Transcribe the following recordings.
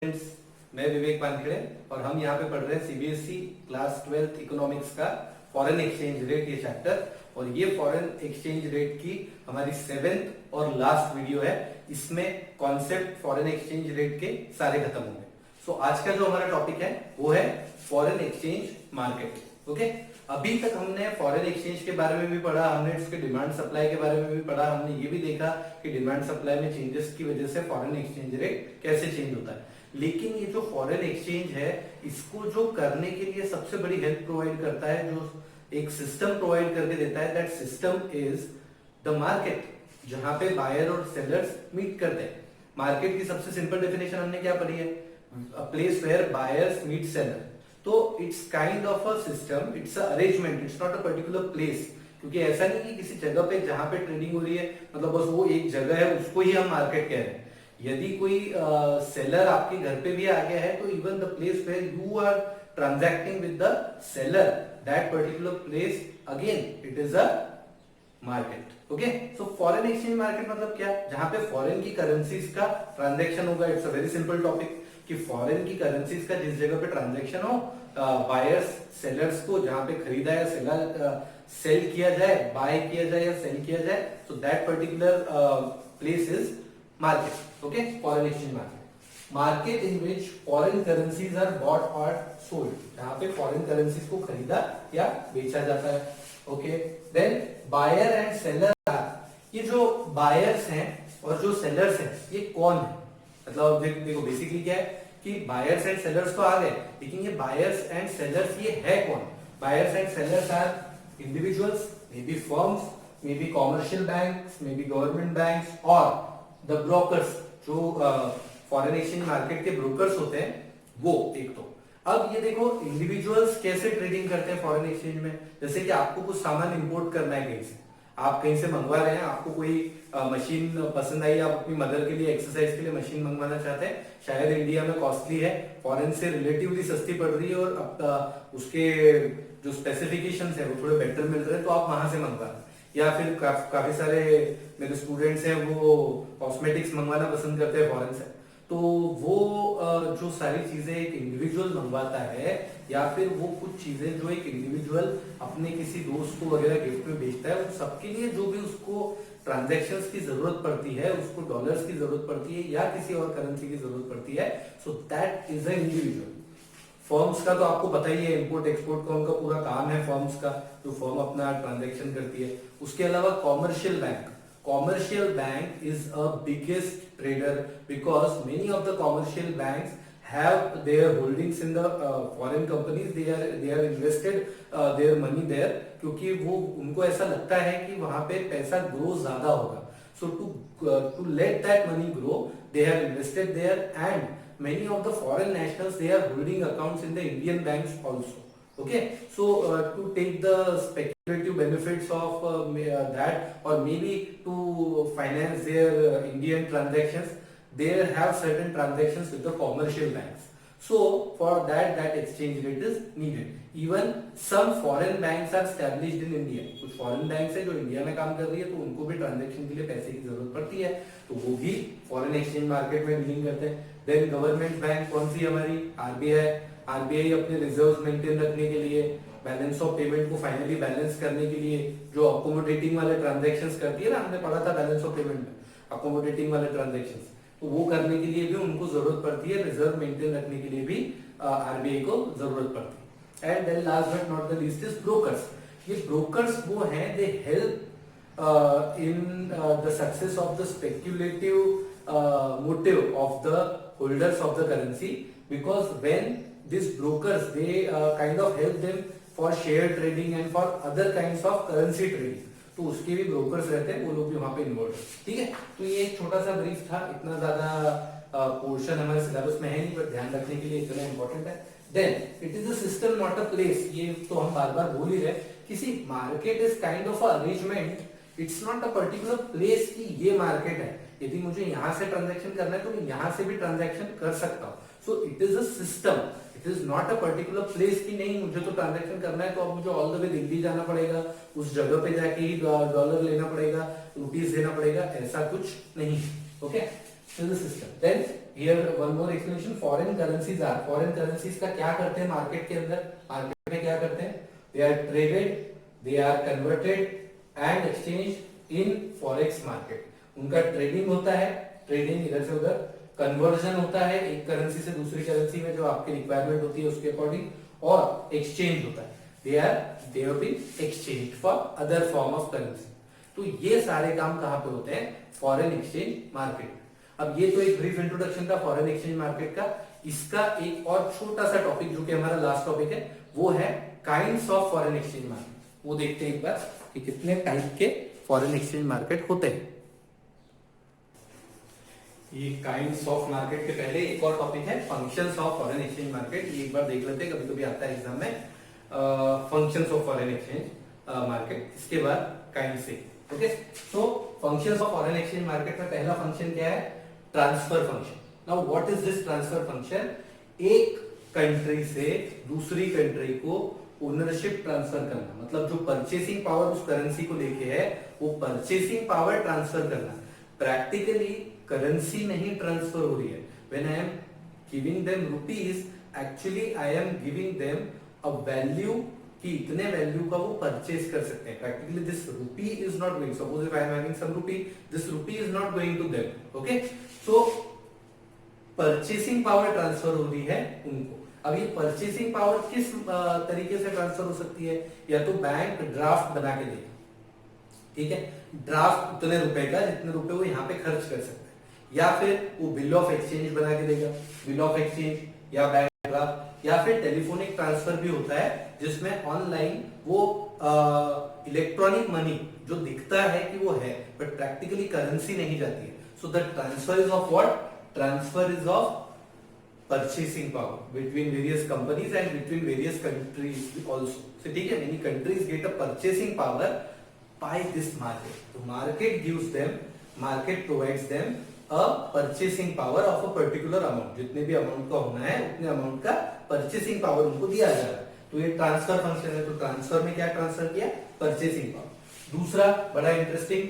Friends, मैं विवेक वानखेड़े और हम यहाँ पे पढ़ रहे हैं सीबीएसई क्लास 12th इकोनॉमिक्स का फॉरेन एक्सचेंज रेट ये चैप्टर। और ये फॉरेन एक्सचेंज रेट की हमारी 7th और लास्ट वीडियो है। इसमें कॉन्सेप्ट फॉरेन एक्सचेंज रेट के सारे खत्म होंगे। सो आज का जो हमारा टॉपिक है वो है फॉरेन एक्सचेंज मार्केट। ओके, अभी तक हमने फॉरेन एक्सचेंज के बारे में भी पढ़ा, हमने इसके डिमांड सप्लाई के बारे में भी पढ़ा, हमने ये भी देखा कि डिमांड सप्लाई में चेंजेस की वजह से फॉरेन एक्सचेंज रेट कैसे चेंज होता है। लेकिन ये जो फॉरेन एक्सचेंज है, इसको जो करने के लिए सबसे बड़ी हेल्प प्रोवाइड करता है, जो एक सिस्टम प्रोवाइड करके देता है, that system is the market, जहां पे बायर और सेलर्स मीट करते हैं। मार्केट की सबसे सिंपल डेफिनेशन हमने क्या पढ़ी है? A place where buyers meet seller. तो it's kind of a system, it's a arrangement, it's not a particular place. क्योंकि ऐसा नहीं कि किसी जगह पे जहां पे ट्रेडिंग हो रही है मतलब बस वो एक जगह है, उसको ही हम मार्केट कह रहे हैं। यदि कोई सेलर आपके घर पे भी आ गया है तो even the place where you are transacting with the seller, that particular place again it is a market. Okay, so foreign exchange market मतलब क्या? जहां पे फॉरेन की करेंसीज का ट्रांजैक्शन होगा। It's a very simple topic कि foreign की currencies का जिस जगह पे ट्रांजैक्शन हो, बायर्स सेलर्स को जहां पे खरीदा या सेल किया जाए, बाय किया जाए या सेल किया जाए, so that particular place is market. Okay, foreign exchange market in which foreign currencies are bought or sold, जहां पे foreign currencies को खरीदा या बेचा जाता है। Okay, then buyer and seller, ये जो buyers हैं और जो sellers हैं ये कौन है? मतलब देखो बेसिकली क्या है कि buyers and sellers तो आ गए, लेकिन ये buyers and sellers ये है कौन? Buyers and sellers are individuals, maybe firms, maybe commercial banks, maybe government banks or the brokers. जो फॉरेन एक्सचेंज मार्केट के ब्रोकर्स होते हैं वो एक तो। अब ये देखो इंडिविजुअल्स कैसे ट्रेडिंग करते हैं फॉरेन एक्सचेंज में। जैसे कि आपको कुछ सामान इंपोर्ट करना है कहीं से, आप कहीं से मंगवा रहे हैं, आपको कोई मशीन पसंद आई, आप अपनी मदर के लिए एक्सरसाइज के लिए मशीन मंगवाना चाहते हैं, शायद इंडिया में कॉस्टली है, फॉरेन से रिलेटिवली सस्ती पड़ रही है और अब उसके जो स्पेसिफिकेशंस है वो थोड़े बेटर मिल रहे हैं, तो आप वहां से मंगवा रहे हैं। या फिर काफी सारे मेरे स्टूडेंट्स हैं वो कॉस्मेटिक्स मंगवाना पसंद करते हैं फॉरेन से, तो वो जो सारी चीजें एक इंडिविजुअल मंगवाता है या फिर वो कुछ चीजें जो एक इंडिविजुअल अपने किसी दोस्त को वगैरह गिफ्ट में भेजता है, उन सबके लिए जो भी उसको ट्रांजैक्शंस की जरूरत पड़ती है, उसको डॉलर्स की जरूरत पड़ती है या किसी और करेंसी की जरूरत पड़ती है, so that is a individual. Firms का तो आपको पता ही है, इंपोर्ट एक्सपोर्ट का उनका पूरा काम है फर्म्स का, जो फर्म अपना ट्रांजैक्शन करती है। उसके अलावा commercial bank is a biggest trader because many of the commercial banks have their holdings in the foreign companies, they are invested their money there, क्योंकि वो उनको ऐसा लगता है कि वहां पे पैसा ग्रो ज्यादा होगा। so to let that money grow they have invested there, and many of the foreign nationals they are holding accounts in the Indian banks also. Okay, so to take the speculative benefits of that, or maybe to finance their Indian transactions, they have certain transactions with the commercial banks. So for that exchange rate is needed. Even some foreign banks are established in India. कुछ foreign banks है जो India में काम कर रही है, तो उनको भी ट्रांजेक्शन के लिए पैसे की जरूरत पड़ती है, तो वो भी फॉरेन एक्सचेंज मार्केट में डीलिंग करते हैं। देन गवर्नमेंट बैंक कौन सी हमारी? आरबीआई अपने रिजर्व मेंटेन रखने के लिए, बैलेंस ऑफ पेमेंट को फाइनली बैलेंस करने के लिए, जो अकोमोडेटिंग वाले ट्रांजेक्शंस करती है ना, हमने पढ़ा था बैलेंस ऑफ पेमेंट में, अकोमोडेटिंग वाले ट्रांजेक्शंस, तो वो करने के लिए भी उनको जरूरत पड़ती है, रिजर्व मेंटेन रखने के लिए भी आरबीआई को जरूरत पड़ती है। And then last but not the least is brokers. ये ब्रोकर्स वो हैं, they help in the success of the speculative motive of the holders of the currency, because when these brokers they kind of help them for share trading and for other kinds of currency trading, तो उसके भी brokers रहते हैं, वो लोग भी वहां पे इन्वॉल्व है। ठीक है, तो ये एक छोटा सा ब्रीफ था, इतना ज्यादा पोर्शन हमारे सिलेबस में है नहीं, पर ध्यान रखने के लिए इतना इंपॉर्टेंट है। Then it is a system not a place, ये तो हम बार बार बोल ही रहे, किसी market is kind of arrangement, it's not a particular place कि ये मार्केट है, यदि मुझे यहाँ से ट्रांजेक्शन करना है तो मैं यहाँ से भी ट्रांजेक्शन कर सकता हूँ। So it is a system, it is not a particular place कि नहीं मुझे तो ट्रांजैक्शन करना है तो अब मुझे ऑल द वे दिल्ली जाना पड़ेगा, उस जगह पे जाके ही डॉलर लेना पड़ेगा, रुपीस देना पड़ेगा, ऐसा कुछ नहीं। Okay, so the system. Then here one more explanation. Foreign currencies are, foreign currencies का क्या करते हैं मार्केट के अंदर, मार्केट में क्या करते हैं, they are traded, they are converted and exchanged in forex market. उनका ट्रेडिंग होता है, ट्रेडिंग इधर से उधर, कन्वर्जन होता है एक करेंसी से दूसरी करेंसी में जो आपकी रिक्वायरमेंट होती है उसके अकॉर्डिंग, और एक्सचेंज होता है, they have been exchanged for other form of currency. तो ये सारे काम कहाँ पे होते हैं, फॉरेन एक्सचेंज मार्केट। अब ये तो एक ब्रीफ इंट्रोडक्शन था फॉरेन एक्सचेंज मार्केट का। इसका एक और छोटा सा टॉपिक जो कि हमारा लास्ट टॉपिक है वो है kinds of foreign exchange market. वो देखते हैं एक बार कि कितने टाइप के फॉरेन एक्सचेंज मार्केट होते हैं। ये काइंड्स ऑफ मार्केट के पहले एक और टॉपिक है functions of foreign exchange market. ये एक बार देख लेते हैं, कभी कभी आता है एग्जाम में functions of foreign exchange market, इसके बाद काइंड से। Okay, so functions of foreign exchange market में पहला फंक्शन क्या है, transfer function. Now what is this transfer function, एक कंट्री से दूसरी कंट्री को ओनरशिप ट्रांसफर करना, मतलब जो परचेसिंग पावर उस करेंसी को लेके है वो परचेसिंग पावर ट्रांसफर करना। प्रैक्टिकली करेंसी नहीं ट्रांसफर हो रही है, when I am giving them rupees, actually I am giving them a value कि इतने वैल्यू का वो परचेज कर सकते हैं। Practically this rupee is not going, suppose if I am having some rupee, this rupee is not going to them. Okay, so purchasing power transfer हो रही है उनको। अब ये परचेसिंग पावर किस तरीके से ट्रांसफर हो सकती है, या तो बैंक ड्राफ्ट बना के देगा, ठीक है, ड्राफ्ट उतने रुपए का जितने रुपए वो यहाँ पे खर्च कर सकते हैं, या फिर वो बिल ऑफ एक्सचेंज बना के देगा, बिल ऑफ एक्सचेंज या बैंक ड्राफ्ट, या फिर टेलीफोनिक ट्रांसफर भी होता है जिसमें ऑनलाइन वो इलेक्ट्रॉनिक मनी जो दिखता है कि वो है बट प्रैक्टिकली करेंसी नहीं जाती है। So the transfer is of what, transfer is of purchasing power between various companies and between various countries also. So ठीक है, many countries get a purchasing power by this market. So market gives them, market provides them a purchasing power of a particular amount. जितने भी amount का होना है उतने amount का purchasing power उनको दिया जा रहा है। तो ये ट्रांसफर फंक्शन है। तो ट्रांसफर में क्या ट्रांसफर किया, परचेसिंग पावर। दूसरा बड़ा interesting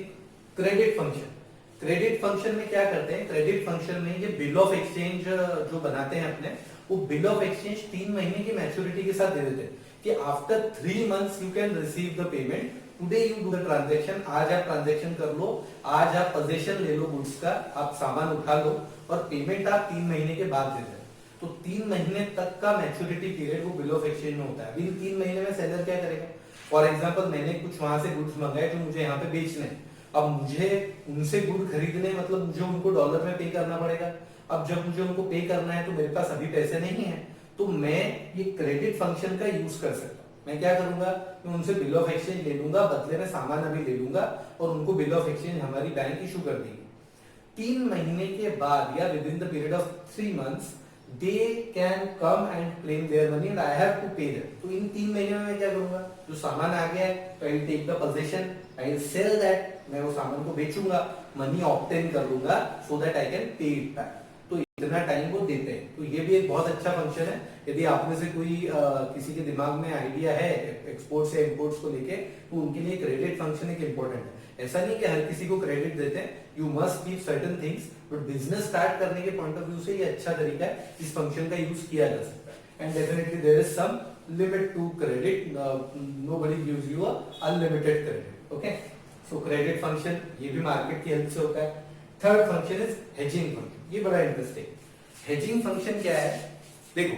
credit function. Credit function में क्या करते हैं, क्रेडिट फंक्शन में ये बिल ऑफ एक्सचेंज जो बनाते हैं अपने, वो बिल ऑफ एक्सचेंज 3 महीने की मैच्योरिटी के साथ दे देते हैं कि after 3 months you can receive the payment, today you do the transaction. आज आप ट्रांजैक्शन कर लो, आज आप पोजीशन ले लो गुड्स का, आप सामान उठा लो और पेमेंट आप 3 महीने के बाद दे दें। तो 3 महीने तक का मैच्योरिटी पीरियड वो बिल ऑफ एक्सचेंज में होता है। इन 3 महीने में सेलर क्या करेगा, फॉर एग्जाम्पल मैंने कुछ वहां से गुड्स मंगाए जो मुझे यहाँ पे बेचने हैं, अब मुझे उनसे गुड खरीदने मतलब मुझे उनको डॉलर में पे करना पड़ेगा। अब जब मुझे उनको पे करना है तो मेरे पास अभी पैसे नहीं है, तो मैं ये क्रेडिट फंक्शन का यूज कर सकता हूँ। मैं क्या करूंगा, मैं उनसे बिल ऑफ एक्सचेंज ले लूंगा, बदले में सामान अभी ले लूंगा और उनको बिल ऑफ एक्सचेंज हमारी बैंक इशू कर देगी। 3 महीने के बाद या within the period of 3 months they can come and claim their money and I have to pay them. तो इन 3 महीने में मैं क्या करूंगा, जो सामान आ गया है तो I will take the position, I will sell that, मैं वो सामान को बेचूंगा, मनी ऑब्टेन कर लूंगा so that I can pay it back. तो इतना टाइम वो देते हैं। तो ये भी एक बहुत अच्छा फंक्शन है। यदि आप में से कोई किसी के दिमाग में आइडिया है एक्सपोर्ट्स या इंपोर्ट्स को लेके, तो उनके लिए क्रेडिट फंक्शन एक इंपॉर्टेंट है। ऐसा नहीं कि हर किसी को क्रेडिट देते हैं, you must keep certain things, but business start करने के पॉइंट ऑफ व्यू से ये अच्छा तरीका है, इस फंक्शन का यूज किया जा सकता है। And definitely there is some limit to credit, nobody gives you unlimited credit. Okay, so credit function ये भी मार्केट की हेल्प से होता है। Third function is hedging function. ये बड़ा इंटरेस्टिंग। हेजिंग फंक्शन क्या है, देखो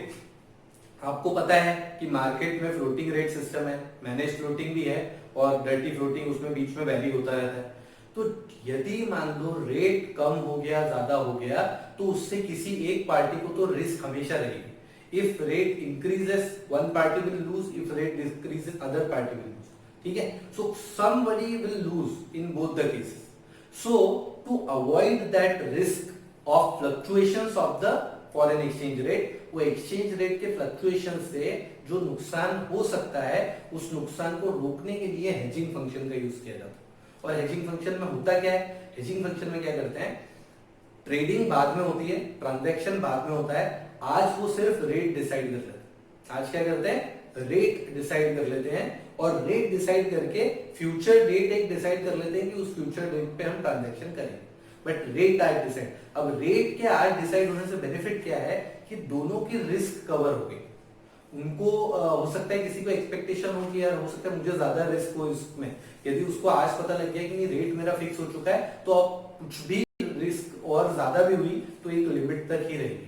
आपको पता है कि मार्केट में फ्लोटिंग रेट सिस्टम है, मैनेज फ्लोटिंग भी है और डर्टी फ्लोटिंग, उसमें बीच में वैल्यू होता रहता है। तो यदि मान लो रेट कम हो गया, ज्यादा हो गया, तो उससे किसी एक पार्टी को तो रिस्क हमेशा रहेगी। If rate increases one party will lose, if rate decreases other party will lose. ठीक है, सो somebody will lose in both the cases. So to avoid that risk of fluctuations of the foreign exchange rate, वो exchange rate के fluctuation से जो नुकसान हो सकता है उस नुकसान को रोकने के लिए hedging function का यूज किया जाता है। और hedging function में होता क्या है, hedging function में क्या करते हैं, ट्रेडिंग बाद में होती है, ट्रांजैक्शन बाद में होता है, आज वो सिर्फ रेट डिसाइड कर लेते हैं। आज क्या करते हैं, रेट डिसाइड कर लेते हैं और रेट डिसाइड करके फ्यूचर डेट एक डिसाइड कर लेते हैं कि उस फ्यूचर डेट पे हम ट्रांजैक्शन करेंगे। बट रेट आज डिसाइड। अब रेट के आज डिसाइड होने से बेनिफिट क्या है कि दोनों की रिस्क कवर हो गई। उनको हो सकता है किसी को एक्सपेक्टेशन हो कि यार हो सकता है मुझे ज्यादा रिस्क हो इसमें, यदि उसको आज पता लग गया कि नहीं रेट मेरा फिक्स हो चुका है तो अब कुछ भी रिस्क और ज्यादा भी हुई तो एक लिमिट तक ही रहेगी।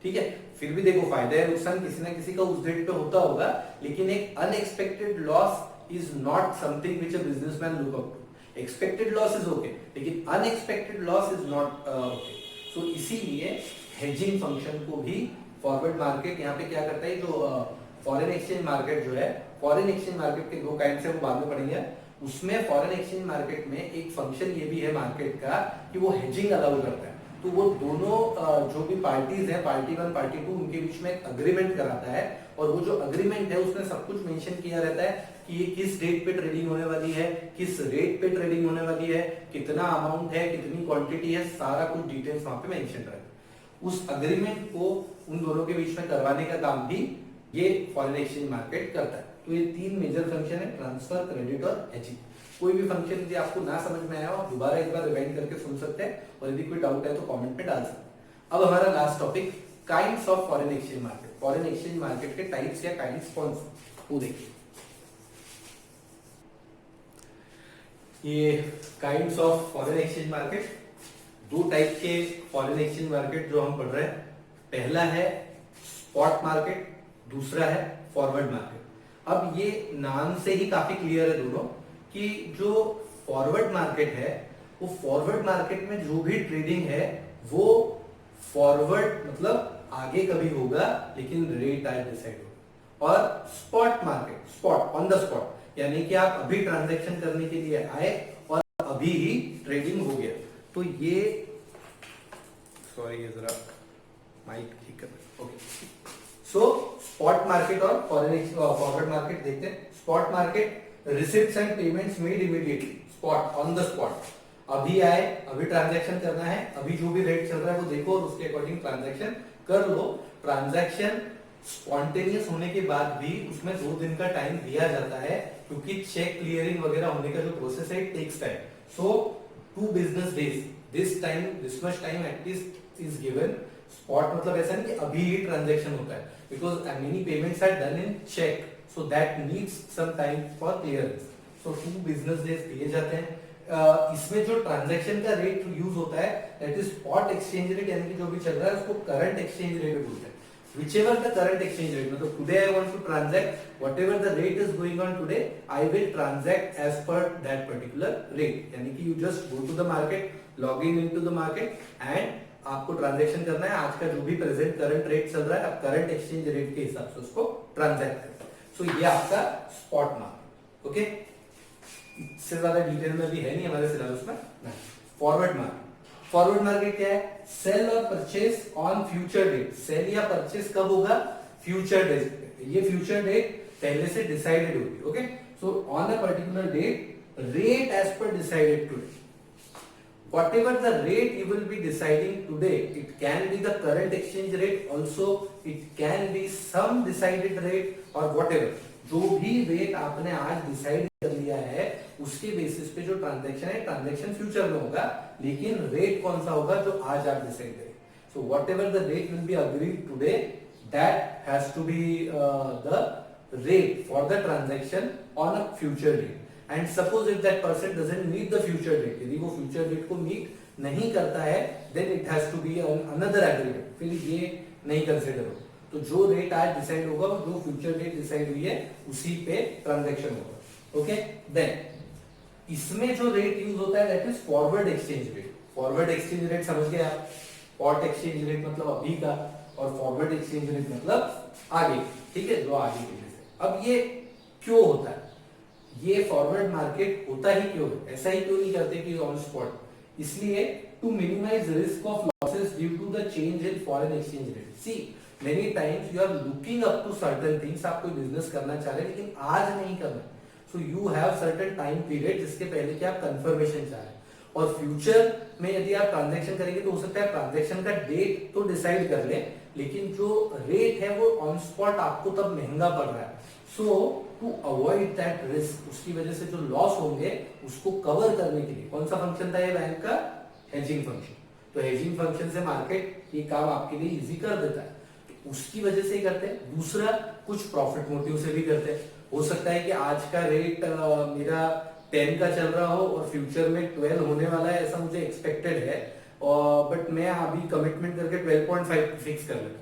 ठीक है, फिर भी देखो फायदा है नुकसान किसी ना किसी का उस डेट पे होता होगा, लेकिन एक unexpected loss is not something which a businessman look up to. Expected loss is okay, लेकिन unexpected loss is not okay. So इसीलिए हेजिंग फंक्शन को भी फॉरवर्ड मार्केट यहाँ पे क्या करता है, जो फॉरेन एक्सचेंज मार्केट जो है, फॉरेन एक्सचेंज मार्केट के दो काइंड से वो बाद में पढ़ेंगे, उसमें फॉरेन एक्सचेंज मार्केट में एक फंक्शन ये भी है मार्केट का कि वो हेजिंग अलाउ करता है। तो वो दोनों जो भी पार्टीज हैं, पार्टी 1 पार्टी 2, उनके बीच में एक अग्रीमेंट कराता है, और वो जो अग्रीमेंट है उसमें सब कुछ मेंशन किया रहता है कि ये किस डेट पे ट्रेडिंग होने वाली है, किस रेट पे ट्रेडिंग होने वाली है, कितना अमाउंट है, कितनी क्वांटिटी है, सारा कुछ डिटेल्स वहां पे मेंशन रहता है। उस अग्रीमेंट को उन दोनों के बीच में करवाने का काम भी ये फॉरेन एक्सचेंज मार्केट करता है। तो ये 3 मेजर फंक्शन है, ट्रांसफर, क्रेडिट और हेजिंग। कोई भी फंक्शन यदि आपको ना समझ में आया हो, दोबारा एक बार रिवाइंड करके सुन सकते हैं, और यदि कोई डाउट है तो कमेंट में डाल सकते हैं। अब हमारा last topic, kinds of foreign exchange market. Foreign exchange market के टाइप्स या काइंड्स कौन से, वो देखिए। ये kinds of foreign exchange market, 2 type के फॉरेन एक्सचेंज मार्केट जो हम पढ़ रहे हैं। पहला है स्पॉट मार्केट, दूसरा है फॉरवर्ड मार्केट। अब ये नाम से ही काफी क्लियर है दोनों कि जो फॉरवर्ड मार्केट है, वो फॉरवर्ड मार्केट में जो भी ट्रेडिंग है वो फॉरवर्ड मतलब आगे कभी होगा, लेकिन रेट आज डिसाइड होगा। और spot market, spot on the spot, यानी कि आप अभी ट्रांजैक्शन करने के लिए आए और अभी ही ट्रेडिंग हो गया। तो ये सॉरी, ये जरा माइक ठीक कर, ओके। सो स्पॉट मार्केट और फॉरवर्ड मार्केट देखते हैं। Spot market, receipts and payments made immediately, spot on the spot, अभी आए, अभी ट्रांजैक्शन करना है, अभी जो भी रेट चल रहा है वो देखो और उसके अकॉर्डिंग ट्रांजैक्शन कर लो। ट्रांजैक्शन स्पॉन्टेनियस होने के बाद भी उसमें 2 दिन का टाइम दिया जाता है, क्योंकि चेक क्लियरिंग वगैरह होने का जो प्रोसेस है it takes time. So 2 business days, this much time at least is given। Spot मतलब ऐसा नहीं कि अभी ही ट्रांजैक्शन होता है, because many payments are done in cheque, so that needs some time for clearance. So 2 business days दिए जाते हैं। इसमें जो ट्रांजैक्शन का रेट यूज होता है that is spot exchange rate, यानी कि जो भी चल रहा है उसको करंट एक्सचेंज रेट बोलते हैं। Whichever the current exchange rate, मतलब today I want to transact, whatever the rate is going on today, I will transact as per that particular rate। यानी कि you just go to the market, log in into the market and आपको transaction करना है। आज का जो भी present current rate चल रहा है, आप करंट एक्सचेंज रेट के हिसाब से उसको ट्रांजैक्ट करते हैं। सो ये आपका स्पॉट मार्केट, ओके। इससे ज्यादा डिटेल में भी है नहीं हमारे सिलेबस में। फॉरवर्ड मार्केट, फॉरवर्ड मार्केट क्या है, सेल और purchase on future date. Sale या परचेज कब होगा, फ्यूचर डेट। ये फ्यूचर डेट पहले से डिसाइडेड होगी, okay. So on a particular date, rate as per decided today. Whatever the rate you will be deciding today, it can be the current exchange rate, also it can be some decided rate or whatever। जो भी rate आपने आज decide कर लिया है उसके basis पे जो ट्रांजैक्शन है, ट्रांजैक्शन फ्यूचर में होगा, लेकिन रेट कौन सा होगा जो आज आप डिसाइड करें। So whatever the rate will be agreed today, that has to be the rate for the transaction on a future date. And suppose if that person doesn't meet the future date, यदि वो future date को meet नहीं करता है, then it has to be another agreement, फिर ये नहीं consider हो। तो जो रेट आज डिसाइड होगा, जो फ्यूचर डेट डिसाइड हुई है उसी पे ट्रांजैक्शन होगा, ओके। देन इसमें जो रेट यूज होता है that is forward exchange rate. Forward exchange rate समझ गए आप, स्पॉट एक्सचेंज रेट मतलब अभी का, और फॉरवर्ड एक्सचेंज रेट मतलब आगे, ठीक है, जो आगे के लिए। अब ये क्यों होता है, ये फॉरवर्ड मार्केट होता ही क्यों है, ऐसा ही क्यों नहीं करते कि ऑन स्पॉट, इसलिए to minimize risk of losses due to the change in foreign exchange rate. See many times you are looking up to certain things, आप कोई बिजनेस करना चाह रहे हैं लेकिन आज नहीं करना, so you have certain time period जिसके पहले कि आप कंफर्मेशन चाह रहे हैं। और फ्यूचर में यदि आप ट्रांजैक्शन करेंगे तो हो सकता है ट्रांजैक्शन का डेट तो डिसाइड कर ले, लेकिन जो रेट है वो ऑन स्पॉट आपको तब महंगा पड़ रहा है। सो टू अवॉइड दैट रिस्क, उसकी वजह से जो लॉस होंगे उसको कवर करने के लिए कौन सा फंक्शन था ये बैंक का, हेजिंग फंक्शन। तो हेजिंग फंक्शन से मार्केट ये काम आपके लिए इजी कर देता है, तो उसकी वजह से ही करते हैं। दूसरा, कुछ प्रॉफिट मोटिव से भी करते हैं। हो सकता है कि आज का रेट मेरा 10 का चल रहा हो और फ्यूचर में 12 होने वाला है, ऐसा मुझे एक्सपेक्टेड है, बट मैं अभी कमिटमेंट करके 12.5 फिक्स कर लेता हूँ।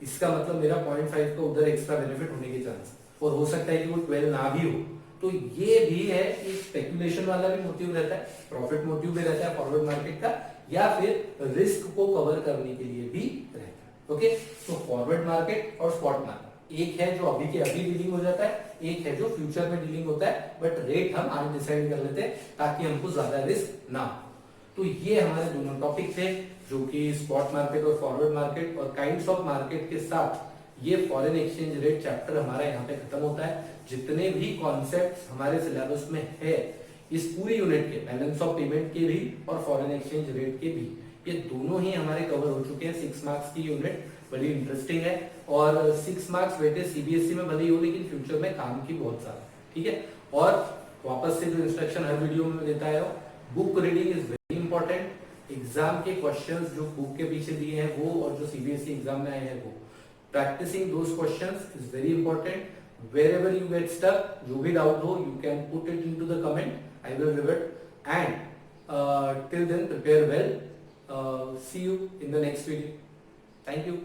इसका मतलब मेरा 0.5 का उधर एक्स्ट्रा बेनिफिट होने के चांस, और हो सकता है कि वो 12 ना भी हो। तो ये भी है, एक स्पेकुलेशन वाला भी मोटिव रहता है, प्रॉफिट मोटिव भी रहता है फॉरवर्ड मार्केट का, या फिर रिस्क को कवर करने के लिए भी रहता है। ओके, तो फॉरवर्ड मार्केट और स्पॉट मार्केट, एक है जो अभी के अभी डीलिंग हो जाता है, एक है जो फ्यूचर में डीलिंग होता है, बट रेट हम आज डिसाइड कर लेते हैं ताकि हमको ज्यादा रिस्क ना हो। तो ये हमारे दोनों टॉपिक थे, जो कि स्पॉट मार्केट और फॉरवर्ड मार्केट और काइंड्स ऑफ मार्केट के साथ ये फॉरेन एक्सचेंज रेट चैप्टर हमारा यहाँ पे खत्म होता है। जितने भी कॉन्सेप्ट्स हमारे सिलेबस में है इस पूरी यूनिट के, बैलेंस ऑफ पेमेंट के भी और फॉरेन एक्सचेंज रेट के भी, ये दोनों ही हमारे कवर हो चुके हैं। 6 मार्क्स की यूनिट बड़ी इंटरेस्टिंग है, और 6 मार्क्स वेटेज सीबीएसई में भले ही हो, लेकिन फ्यूचर में काम की बहुत सारा, ठीक है। और वापस से जो इंस्ट्रक्शन हर वीडियो में देता है, book reading is very important. Exam के क्वेश्चंस जो बुक के पीछे दिए हैं वो, और जो सीबीएसई एग्जाम में आए हैं वो, practising those questions is very important. wherever you get stuck, जो भी डाउट हो, you can put it into the comment, I will revert, and till then prepare well. See you in the next video. Thank you.